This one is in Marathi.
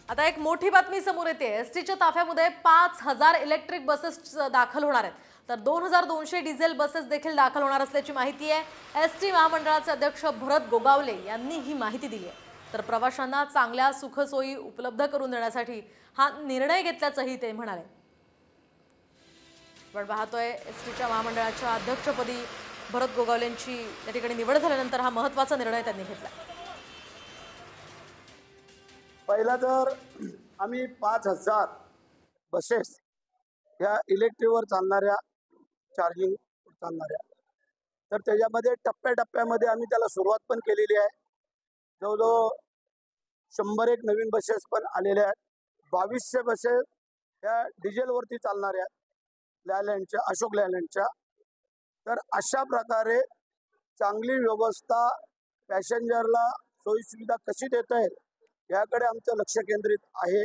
आता एक मोठी बातमी समोर येते। एसटीच्या ताफ्यामध्ये 5000 इलेक्ट्रिक बसेस दाखल होणार आहेत, तर 2200 डिझेल बसेस देखील दाखल होणार असल्याची माहिती आहे। एसटी महामंडळाचे अध्यक्ष भरत गोगावले यांनी ही माहिती दिली आहे। तर प्रवाशांना चांगल्या सुखसोयी उपलब्ध करून देण्यासाठी हा निर्णय घेतल्याचंही ते म्हणाले। आपण पाहतोय एसटीच्या महामंडळाच्या अध्यक्षपदी भरत गोगावलेंची या ठिकाणी निवड झाल्यानंतर हा महत्त्वाचा निर्णय त्यांनी घेतला। पहिला तर आम्ही 5000 बसेस ह्या इलेक्ट्रिकवर चालणाऱ्या चार्जिंग चालणाऱ्या तर त्याच्यामध्ये टप्प्याटप्प्यामध्ये आम्ही त्याला सुरुवात पण केलेली आहे। जवळजवळ 101 नवीन बसेस पण आलेल्या आहेत। 2200 बसेस ह्या डिझेलवरती चालणाऱ्या लॅलँडच्या अशोक लॅलँडच्या। तर अशा प्रकारे चांगली व्यवस्था पॅसेंजरला सोयीसुविधा कशी देता येईल याकडे आमचं लक्ष केंद्रित आहे।